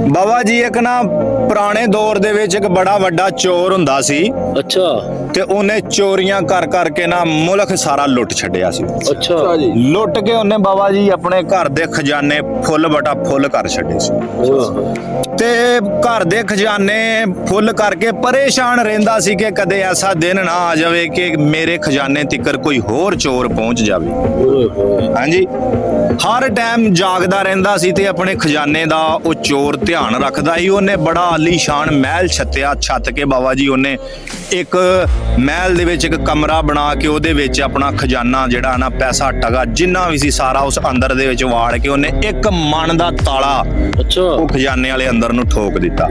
ਬਾਬਾ ਜੀ ਇੱਕ ਨਾ ਪੁਰਾਣੇ ਦੌਰ ਦੇ ਵਿੱਚ ਇੱਕ ਬੜਾ ਵੱਡਾ ਚੋਰ ਹੁੰਦਾ ਸੀ। ਅੱਛਾ ਤੇ ਉਹਨੇ ਚੋਰੀਆਂ ਕਰ ਕਰਕੇ ਨਾ ਮੁਲਕ ਸਾਰਾ ਲੁੱਟ ਛੱਡਿਆ ਸੀ। ਅੱਛਾ ਜੀ। ਲੁੱਟ ਕੇ ਉਹਨੇ ਬਾਬਾ ਜੀ ਆਪਣੇ ਘਰ ਦੇ ਖਜ਼ਾਨੇ ਫੁੱਲ ਬਟਾ ਫੁੱਲ ਕਰ ਛੱਡੇ ਸੀ। ਤੇ ਘਰ ਦੇ ਖਜ਼ਾਨੇ ਫੁੱਲ ਕਰਕੇ ਪਰੇਸ਼ਾਨ ਰਹਿੰਦਾ ਸੀ ਕਿ ਕਦੇ ਐਸਾ ਦਿਨ ਨਾ ਆ ਜਾਵੇ ਕਿ ਮੇਰੇ ਖਜ਼ਾਨੇ ਤਿੱਕਰ ਕੋਈ ਹੋਰ ਚੋਰ ਪਹੁੰਚ ਜਾਵੇ। ਹਾਂਜੀ, ਹਰ ਟਾਈਮ ਜਾਗਦਾ ਰਹਿੰਦਾ ਸੀ ਤੇ ਆਪਣੇ ਖਜ਼ਾਨੇ ਦਾ ਉਹ ਚੋਰ ਧਿਆਨ ਰੱਖਦਾ ਸੀ। ਉਹਨੇ ਬੜਾ ਆਲੀਸ਼ਾਨ ਮਹਿਲ ਛੱਤ ਕੇ ਬਾਬਾ ਜੀ ਉਹਨੇ ਇੱਕ ਮਹਿਲ ਦੇ ਵਿੱਚ ਇੱਕ ਕਮਰਾ ਬਣਾ ਕੇ ਉਹਦੇ ਵਿੱਚ ਆਪਣਾ ਖਜ਼ਾਨਾ ਜਿਹੜਾ ਨਾ ਪੈਸਾ ਟਗਾ ਜਿੰਨਾ ਵੀ ਸੀ ਸਾਰਾ ਉਸ ਅੰਦਰ ਦੇ ਵਿੱਚ ਵਾੜ ਕੇ ਉਹਨੇ ਇੱਕ ਮਣ ਦਾ ਤਾਲਾ ਉਹ ਖਜ਼ਾਨੇ ਵਾਲੇ ਅੰਦਰ ਨੂੰ ਠੋਕ ਦਿੱਤਾ।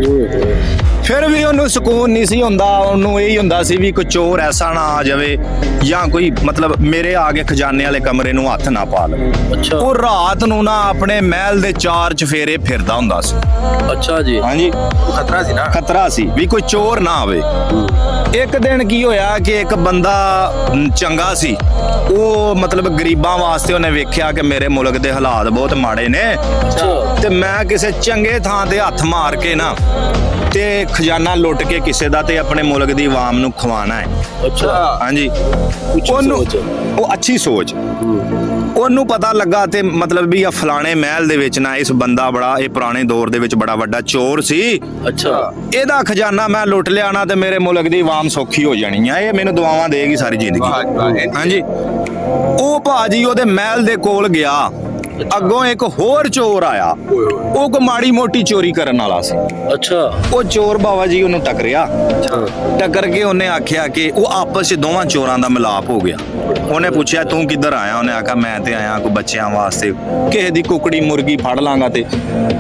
ਫਿਰ ਵੀ ਉਹਨੂੰ ਸਕੂਨ ਨਹੀਂ ਸੀ ਹੁੰਦਾ। ਉਹਨੂੰ ਇਹੀ ਹੁੰਦਾ ਸੀ ਵੀ ਕੋਈ ਚੋਰ ਐਸਾ ਨਾ ਆ ਜਾਵੇ ਜਾਂ ਕੋਈ ਮਤਲਬ ਮੇਰੇ ਆ ਕੇ ਖਜ਼ਾਨੇ ਵਾਲੇ ਕਮਰੇ ਨੂੰ ਹੱਥ ਨਾ ਪਾ ਲਵੇ। ਉਹ ਰਾਤ ਨੂੰ ਨਾ ਆਪਣੇ ਮਹਿਲ ਦੇ ਚਾਰ ਚਫੇਰੇ ਫਿਰਦਾ ਹੁੰਦਾ ਸੀ। ਅੱਛਾ ਜੀ। ਹਾਂਜੀ, ਖਤਰਾ ਸੀ ਨਾ, ਖਤਰਾ ਸੀ ਵੀ ਕੋਈ ਚੋਰ ਨਾ ਆਵੇ। ਇੱਕ ਦਿਨ ਕੀ ਹੋਇਆ ਕਿ ਇੱਕ ਬੰਦਾ ਚੰਗਾ ਸੀ, ਉਹ ਮਤਲਬ ਗਰੀਬਾਂ ਵਾਸਤੇ ਉਹਨੇ ਵੇਖਿਆ ਕਿ ਮੇਰੇ ਮੁਲਕ ਦੇ ਹਾਲਾਤ ਬਹੁਤ ਮਾੜੇ ਨੇ ਤੇ ਮੈਂ ਕਿਸੇ ਚੰਗੇ ਥਾਂ ਤੇ ਹੱਥ ਮਾਰ ਕੇ ਨਾ ਤੇ ਖਜ਼ਾਨਾ ਲੁੱਟ ਕੇ ਕਿਸੇ ਦਾ ਤੇ ਆਪਣੇ ਮੁਲਕ ਦੀ ਆਵਾਮ ਨੂੰ ਖਵਾਣਾ ਹੈ। ਅੱਛਾ ਹਾਂਜੀ, ਉਹਨੂੰ ਉਹ ਅੱਛੀ ਸੋਚ। ਉਹਨੂੰ ਪਤਾ ਲੱਗਾ ਤੇ ਮਤਲਬ ਵੀ ਆ ਫਲਾਣੇ ਮਹਿਲ ਦੇ ਵਿੱਚ ਨਾ ਇਸ ਬੰਦਾ ਬੜਾ ਇਹ ਪੁਰਾਣੇ ਦੌਰ ਦੇ ਵਿੱਚ ਬੜਾ ਵੱਡਾ ਚੋਰ ਸੀ। ਅੱਛਾ, ਇਹਦਾ ਖਜ਼ਾਨਾ ਮੈਂ ਲੁੱਟ ਲਿਆ ਨਾ ਤੇ ਮੇਰੇ ਮੁਲਕ ਦੀ ਆਵਾਮ ਸੌਖੀ ਹੋ ਜਾਣੀ ਆ। ਇਹ ਮੈਨੂੰ ਦੁਆਵਾਂ ਦੇਗੀ ਸਾਰੀ ਜ਼ਿੰਦਗੀ। ਹਾਂਜੀ, ਉਹ ਭਾਜੀ ਉਹਦੇ ਮਹਿਲ ਦੇ ਕੋਲ ਗਿਆ। ਅੱਗੋਂ ਇੱਕ ਹੋਰ ਚੋਰ ਆਇਆ, ਉਹ ਕੋ ਮਾੜੀ ਮੋਟੀ ਚੋਰੀ ਕਰਨ ਵਾਲਾ ਸੀ। ਅੱਛਾ, ਉਹ ਚੋਰ ਬਾਬਾ ਜੀ ਉਹਨੂੰ ਟੱਕਰਿਆ। ਟੱਕਰ ਕੇ ਉਹਨੇ ਆਖਿਆ ਕਿ ਉਹ ਆਪਸ ਚ ਦੋਵਾਂ ਚੋਰਾਂ ਦਾ ਮਿਲਾਪ ਹੋ ਗਿਆ। ਉਹਨੇ ਪੁੱਛਿਆ ਤੂੰ ਕਿੱਧਰ ਆਇਆ? ਉਹਨੇ ਆਖਿਆ ਮੈਂ ਤੇ ਆਇਆ ਕੋਈ ਬੱਚਿਆਂ ਵਾਸਤੇ, ਕਿਸੇ ਦੀ ਕੁਕੜੀ ਮੁਰਗੀ ਫੜ ਲਾਂਗਾ। ਤੇ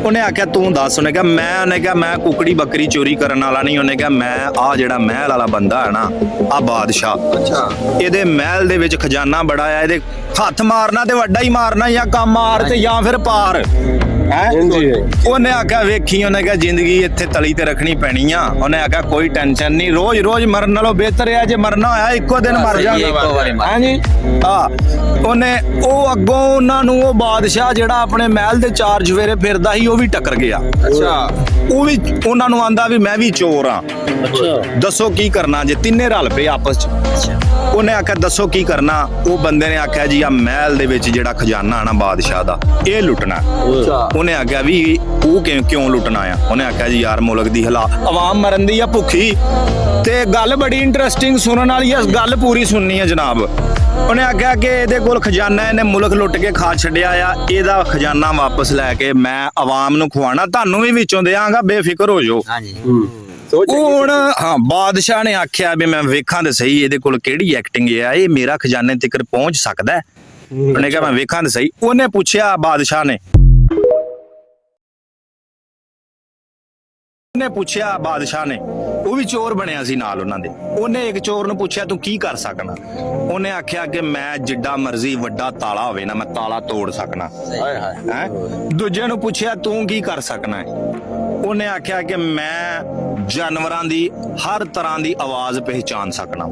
ਉਹਨੇ ਆਖਿਆ ਤੂੰ ਦੱਸ। ਉਹਨੇ ਕਿਹਾ ਮੈਂ ਕੁਕੜੀ ਬੱਕਰੀ ਚੋਰੀ ਕਰਨ ਵਾਲਾ ਨਹੀਂ। ਉਹਨੇ ਕਿਹਾ ਮੈਂ ਆ ਜਿਹੜਾ ਮਹਿਲ ਵਾਲਾ ਬੰਦਾ ਹੈ ਨਾ, ਆ ਬਾਦਸ਼ਾਹ, ਅੱਛਾ, ਇਹਦੇ ਮਹਿਲ ਦੇ ਵਿੱਚ ਖਜ਼ਾਨਾ ਬੜਾ ਆ, ਇਹਦੇ ਹੱਥ ਮਾਰਨਾ ਤੇ ਵੱਡਾ ਹੀ ਮਾਰਨਾ ਜਾਂ ਕੰਮ ਮਾਰ ਤੇ ਜਾਂ ਫਿਰ ਪਾਰ ਹੈ। ਉਹਨੇ ਆਖਿਆ ਵੇਖੀ, ਉਹਨੇ ਕਿਹਾ ਜ਼ਿੰਦਗੀ ਇੱਥੇ ਤਲੀ ਤੇ ਰੱਖਣੀ ਪੈਣੀ ਆ। ਉਹਨੇ ਆਖਿਆ ਕੋਈ ਟੈਨਸ਼ਨ ਨਹੀਂ, ਰੋਜ਼ ਰੋਜ਼ ਮਰਨ ਨਾਲੋਂ ਬਿਹਤਰ ਹੈ ਜੇ ਮਰਨਾ ਹੋਇਆ ਇੱਕੋ ਦਿਨ ਮਰ ਜਾਵਾਂਗੇ। ਹਾਂਜੀ, ਉਹਨੇ ਉਹ ਅੱਗੋਂ ਉਹਨਾਂ ਨੂੰ ਉਹ ਬਾਦਸ਼ਾਹ ਜਿਹੜਾ ਆਪਣੇ ਮਹਿਲ ਦੇ ਚਾਰ ਚੁਫੇਰੇ ਫਿਰਦਾ ਸੀ ਉਹ ਵੀ ਟੱਕਰ ਗਿਆ। ਅੱਛਾ, ਉਹ ਵੀ ਉਹਨਾਂ ਨੂੰ ਆਂਦਾ ਵੀ ਮੈਂ ਵੀ ਚੋਰ ਆ। ਅੱਛਾ, ਦੱਸੋ ਕੀ ਕਰਨਾ? ਜੇ ਤਿੰਨੇ ਰਲ ਪਏ ਆਪਸ ਚ। ਉਹਨੇ ਆਖਿਆ ਦੱਸੋ ਕੀ ਕਰਨਾ? ਉਹ ਬੰਦੇ ਨੇ ਆਖਿਆ ਜੀ ਆ ਮਹਿਲ ਦੇ ਵਿੱਚ ਜਿਹੜਾ ਖਜ਼ਾਨਾ ਆ ਨਾ ਬਾਦਸ਼ਾਹ ਦਾ, ਇਹ ਲੁੱਟਣਾ। ਉਹਨੇ ਆਖਿਆ ਵੀ ਉਹ ਕਿਉਂ ਲੁੱਟਣਾ ਆ? ਉਹਨੇ ਆਖਿਆ ਜੀ ਯਾਰ ਮੁਲਕ ਦੀ ਆਵਾਮ ਮਰਨ ਦੀ ਆ ਭੁੱਖੀ। ਤੇ ਗੱਲ ਬੜੀ ਇੰਟਰਸਟਿੰਗ ਸੁਣਨ ਵਾਲੀ ਆ, ਗੱਲ ਪੂਰੀ ਸੁਣਨੀ ਹੈ ਜਨਾਬ। ਉਹਨੇ ਆਖਿਆ ਕਿ ਇਹਦੇ ਕੋਲ ਖਜ਼ਾਨਾ, ਇਹਨੇ ਮੁਲਕ ਲੁੱਟ ਕੇ ਖਾ ਛੱਡਿਆ ਆ, ਇਹਦਾ ਖਜ਼ਾਨਾ ਵਾਪਸ ਲੈ ਕੇ ਮੈਂ ਆਵਾਮ ਨੂੰ ਖਵਾਣਾ, ਤੁਹਾਨੂੰ ਵੀ ਵਿੱਚੋਂ ਦਿਆਂਗਾ, ਬੇਫਿਕਰ ਹੋ ਜਾਓ। ਹੁਣ ਬਾਦਸ਼ਾਹ ਨੇ ਆਖਿਆ ਵੀ ਮੈਂ ਵੇਖਾਂ ਤੇ ਸਹੀ ਇਹਦੇ ਕੋਲ ਕਿਹੜੀ ਐਕਟਿੰਗ ਆ, ਇਹ ਮੇਰਾ ਖਜ਼ਾਨੇ ਤੱਕ ਪਹੁੰਚ ਸਕਦਾ। ਉਹਨੇ ਕਿਹਾ ਮੈਂ ਵੇਖਾਂ ਤੇ ਸਹੀ। ਉਹਨੇ ਪੁੱਛਿਆ ਬਾਦਸ਼ਾਹ ਨੇ ਉਹ ਵੀ ਚੋਰ ਬਣਿਆ ਸੀ ਨਾਲ ਉਹਨਾਂ ਦੇ। ਉਹਨੇ ਇੱਕ ਚੋਰ ਨੂੰ ਪੁੱਛਿਆ ਤੂੰ ਕੀ ਕਰ ਸਕਣਾ? ਉਹਨੇ ਆਖਿਆ ਕਿ ਮੈਂ ਜਿੱਡਾ ਮਰਜ਼ੀ ਵੱਡਾ ਤਾਲਾ ਹੋਵੇ ਨਾ, ਮੈਂ ਤਾਲਾ ਤੋੜ ਸਕਣਾ। ਹੈ। ਦੂਜੇ ਨੂੰ ਪੁੱਛਿਆ ਤੂੰ ਕੀ ਕਰ ਸਕਣਾ? ਉਹਨੇ ਆਖਿਆ ਕਿ ਮੈਂ ਜਾਨਵਰਾਂ ਦੀ ਹਰ ਤਰ੍ਹਾਂ ਦੀ ਆਵਾਜ਼ ਪਹਿਚਾਨ ਸਕਣਾ,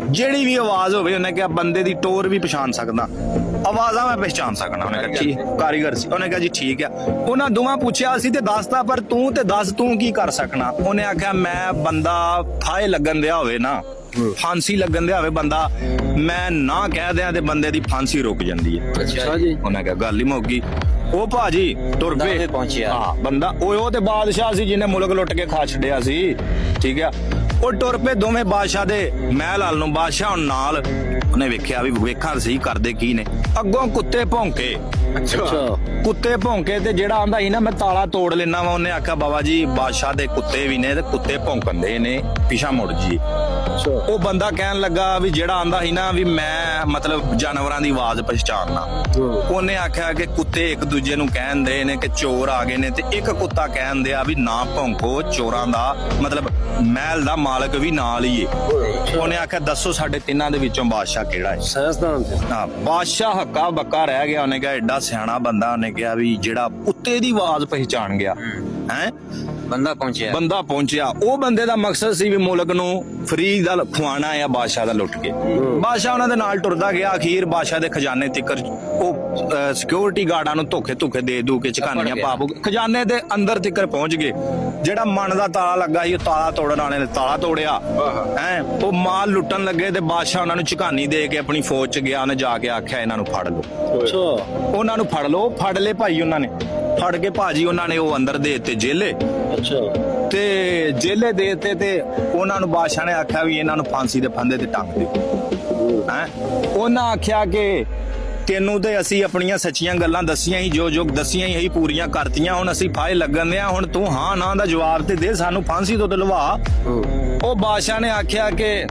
ਜਿਹੜੀ ਵੀ ਆਵਾਜ਼ ਹੋਵੇ। ਉਹਨੇ ਕਿਹਾ ਬੰਦੇ ਦੀ ਟੋਰ ਵੀ ਪਛਾਣ ਸਕਦਾ, ਆਵਾਜ਼ਾਂ ਮੈਂ ਪਹਿਚਾਨ ਸਕਣਾ। ਉਹਨੇ ਕਿਹਾ ਠੀਕ, ਕਾਰੀਗਰ ਸੀ। ਉਹਨੇ ਕਿਹਾ ਜੀ ਠੀਕ ਆ। ਉਹਨਾਂ ਦੋਵਾਂ ਪੁੱਛਿਆ ਸੀ ਤੇ ਦੱਸਤਾ, ਪਰ ਤੂੰ ਤੇ ਦੱਸ ਤੂੰ ਕੀ ਕਰ ਸਕਣਾ? ਉਹਨੇ ਆਖਿਆ ਮੈਂ ਬੰਦਾ ਫਾਹੇ ਲੱਗਣ ਦਿਆ ਹੋਵੇ ਨਾ, ਫਾਂਸੀ ਲੱਗਣ ਦਿਆ ਹੋਵੇ ਬੰਦਾ, ਮੈਂ ਨਾ ਕਹਿ ਦਿਆਂ ਤੇ ਬੰਦੇ ਦੀ ਫਾਂਸੀ ਰੁਕ ਜਾਂਦੀ ਹੈ। ਅੱਛਾ ਜੀ। ਉਹਨੇ ਕਿਹਾ ਗੱਲ ਹੀ ਮੁੱਕ ਗਈ। ਉਹ ਭਾਜੀ ਤੁਰ ਪਏ ਪਹੁੰਚਿਆ। ਹਾਂ ਬੰਦਾ ਉਹ ਤੇ ਬਾਦਸ਼ਾਹ ਸੀ ਜਿਹਨੇ ਮੁਲਕ ਲੁੱਟ ਕੇ ਖਾ ਛੱਡਿਆ ਸੀ। ਠੀਕ ਆ, ਉਹ ਟੁਰ ਪਏ ਦੋਵੇਂ ਬਾਦਸ਼ਾਹ ਦੇ ਮਹਿਲ ਵੱਲ ਨੂੰ। ਬਾਦਸ਼ਾਹ ਨਾਲ ਉਹਨੇ ਵੇਖਿਆ ਵੀ ਵੇਖਾਂ ਸਹੀ ਕਰਦੇ ਕੀ ਨੇ। ਅੱਗੋਂ ਕੁੱਤੇ ਭੌਂਕੇ। ਅੱਛਾ, ਕੁੱਤੇ ਭੌਂਕੇ ਤੇ ਜਿਹੜਾ ਆਂਦਾ ਸੀ ਨਾ ਮੈਂ ਤਾਲਾ ਤੋੜ ਲੈਣਾ ਵਾ, ਉਹਨੇ ਆਖਿਆ ਬਾਬਾ ਜੀ ਬਾਦਸ਼ਾਹ ਦੇ ਕੁੱਤੇ ਵੀ ਨੇ ਤੇ ਕੁੱਤੇ ਭੌਂਕਣ ਦੇ ਨੇ, ਪਿਛਾ ਮੁੜ ਜੀ। ਉਹ ਬੰਦਾ ਕਹਿਣ ਲੱਗਾ ਵੀ ਜਿਹੜਾ ਆਂਦਾ ਸੀ ਨਾ ਵੀ ਮੈਂ ਮਤਲਬ ਜਾਨਵਰਾਂ ਦੀ ਆਵਾਜ਼ ਪਛਾਣਨਾ। ਉਹਨੇ ਆਖਿਆ ਕਿ ਕੁੱਤੇ ਇੱਕ ਦੂਜੇ ਨੂੰ ਕਹਿੰਦੇ ਨੇ ਕਿ ਚੋਰ ਆ ਗਏ ਨੇ, ਤੇ ਇੱਕ ਕੁੱਤਾ ਕਹਿੰਦੇ ਆ ਵੀ ਨਾ ਭੌਂਕੋ, ਚੋਰਾਂ ਦਾ ਮਤਲਬ ਮਹਿਲ ਦਾ ਮਾਲਕ ਵੀ ਨਾਲ ਹੀ ਏ। ਉਹਨੇ ਆਖਿਆ ਦੱਸੋ ਸਾਡੇ ਤਿੰਨਾਂ ਦੇ ਵਿੱਚੋਂ ਬਾਦਸ਼ਾਹ ਕਿਹੜਾ ਹੈ? ਸਾਇੰਸਦਾਨ। ਹਾਂ, ਬਾਦਸ਼ਾਹ ਹੱਕਾ ਬੱਕਾ ਰਹਿ ਗਿਆ। ਉਹਨੇ ਕਿਹਾ ਐਡਾ ਸਿਆਣਾ ਬੰਦਾ। ਉਹਨੇ ਕਿਹਾ ਵੀ ਜਿਹੜਾ ਕੁੱਤੇ ਦੀ ਆਵਾਜ਼ ਪਹਿਚਾਣ ਗਿਆ ਹੈ ਬੰਦਾ ਪਹੁੰਚਿਆ ਬੰਦਾ ਪਹੁੰਚਿਆ। ਉਹ ਬੰਦੇ ਦਾ ਮਕਸਦ ਸੀ ਵੀ ਮੁਲਕ ਨੂੰ ਫਰੀ ਦਾ ਖਵਾਣਾ ਆ ਬਾਦਸ਼ਾਹ ਦਾ ਲੁੱਟ ਕੇ। ਬਾਦਸ਼ਾਹ ਉਹਨਾਂ ਦੇ ਨਾਲ ਟੁਰਦਾ ਗਿਆ, ਅਖੀਰ ਬਾਦਸ਼ਾਹ ਦੇ ਖਜ਼ਾਨੇ ਤਿੱਕਰ ਉਹ ਸਿਕਿਉਰਿਟੀ ਗਾਰਡਾਂ ਨੂੰ ਧੋਖੇ ਦੇ ਦੂ ਕੇ ਝਕਾਨੀਆਂ ਪਾ ਪੂ ਖਜ਼ਾਨੇ ਦੇ ਅੰਦਰ ਤਿੱਕਰ ਪਹੁੰਚ ਗਏ। ਜਿਹੜਾ ਮਨ ਦਾ ਤਾਲਾ ਲੱਗਾ ਸੀ ਉਹ ਤਾਲਾ ਤੋੜਨ ਵਾਲੇ ਨੇ ਤਾਲਾ ਤੋੜਿਆ ਹੈ। ਉਹ ਮਾਲ ਲੁੱਟਣ ਲੱਗੇ ਤੇ ਬਾਦਸ਼ਾਹ ਉਹਨਾਂ ਨੂੰ ਝਕਾਨੀ ਦੇ ਕੇ ਆਪਣੀ ਫੌਜ ਚ ਗਿਆ। ਉਹਨੇ ਜਾ ਕੇ ਆਖਿਆ ਇਹਨਾਂ ਨੂੰ ਫੜ ਲਓ। ਅੱਛਾ ਉਹਨਾਂ ਨੂੰ ਫੜ ਲਓ। ਫੜ ਲਏ ਭਾਈ ਉਹਨਾਂ ਨੇ, ਫੜ ਕੇ ਭਾਜੀ ਉਹਨਾਂ ਨੇ ਉਹ ਅੰਦਰ ਦੇ ਦਿੱਤੇ ਜੇਲੇ। ਅੱਛਾ ਤੇ ਜੇਲੇ ਦੇ ਦਿੱਤੇ ਤੇ ਉਹਨਾਂ ਨੂੰ ਬਾਦਸ਼ਾਹ ਨੇ ਆਖਿਆ ਵੀ ਇਹਨਾਂ ਨੂੰ ਫਾਂਸੀ ਦੇ ਫੰਦੇ ਤੇ ਟੰਗ ਦਿਓ। ਹੈ ਉਹਨਾਂ ਆਖਿਆ ਕਿ ਤੈਨੂੰ ਤੇ ਅਸੀਂ ਆਪਣੀਆਂ ਸੱਚੀਆਂ ਗੱਲਾਂ ਦੱਸੀਆਂ ਹੀ, ਜੋ ਦੱਸੀਆਂ ਹੀ ਪੂਰੀਆਂ ਕਰਤੀਆਂ। ਹੁਣ ਅਸੀਂ ਫਾਇਲ ਲੱਗਣ ਦੇ ਆ, ਹੁਣ ਤੂੰ ਹਾਂ ਨਾ ਦਾ ਜਵਾਬ ਤੇ ਦੇ, ਸਾਨੂੰ ਫਾਂਸੀ ਤੋਂ ਦਿਲਵਾ। ਉਹ ਬਾਦਸ਼ਾਹ ਨੇ ਆਖਿਆ ਕਿ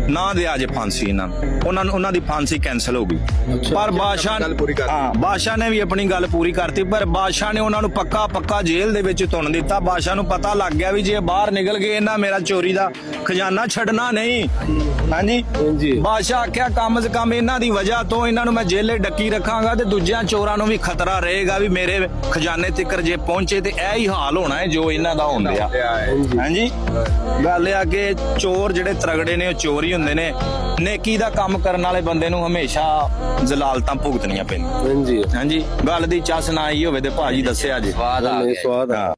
ਨਾ ਦਿਆ ਜੇ ਫਾਂਸੀ ਇਹਨਾਂ ਨੂੰ। ਉਹਨਾਂ ਦੀ ਫਾਂਸੀ ਕੈਨਸਲ ਹੋ ਗਈ। ਪਰ ਬਾਦਸ਼ਾਹ ਬਾਦਸ਼ਾਹ ਨੇ ਵੀ ਆਪਣੀ ਗੱਲ ਪੂਰੀ ਕਰਤੀ। ਪਰ ਬਾਦਸ਼ਾਹ ਨੇ ਉਹਨਾਂ ਨੂੰ ਪੱਕਾ ਜੇਲ੍ਹ ਦੇ ਵਿੱਚ ਤੁੰਨ ਦਿੱਤਾ। ਬਾਦਸ਼ਾਹ ਨੂੰ ਪਤਾ ਲੱਗ ਗਿਆ ਵੀ ਜੇ ਬਾਹਰ ਨਿਕਲ ਗਏ ਇਹਨਾਂ ਮੇਰਾ ਚੋਰੀ ਦਾ ਖਜ਼ਾਨਾ ਛੱਡਣਾ ਨਹੀਂ। ਹਾਂਜੀ ਬਾਦਸ਼ਾਹ ਆਖਿਆ ਕਮ ਸੇ ਕਮ ਇਹਨਾਂ ਦੀ ਵਜ੍ਹਾ ਤੋਂ ਇਹਨਾਂ ਨੂੰ ਮੈਂ ਜੇਲੇ ਡੱਕੀ ਰੱਖਾਂਗਾ ਤੇ ਦੂਜਿਆਂ ਚੋਰਾਂ ਨੂੰ ਵੀ ਖਤਰਾ ਰਹੇਗਾ ਵੀ ਮੇਰੇ ਖਜ਼ਾਨੇ ਤੱਕ ਜੇ ਪਹੁੰਚੇ ਤੇ ਇਹ ਹੀ ਹਾਲ ਹੋਣਾ ਹੈ ਜੋ ਇਹਨਾਂ ਦਾ ਹੁੰਦਾ ਆ। ਹਾਂਜੀ ਗੱਲ ਇਹ ਆ ਕਿ ਚੋਰ ਜਿਹੜੇ ਤਰਗੜੇ ਨੇ ਉਹ ਚੋਰ ਹੀ ਹੁੰਦੇ ਨੇ। ਨੇਕੀ ਦਾ ਕੰਮ ਕਰਨ ਵਾਲੇ ਬੰਦੇ ਨੂੰ ਹਮੇਸ਼ਾ ਜ਼ਲਾਲਤਾਂ ਭੁਗਤਣੀਆਂ ਪੈਂਦੀਆਂ। ਹਾਂਜੀ ਗੱਲ ਦੀ ਚੱਸ ਨਾ ਆਈ ਹੋਵੇ ਤੇ ਭਾਜੀ ਦੱਸਿਆ ਜੀ। ਸਵਾਦ ਆ ਗਿਆ। ਹਾਂ।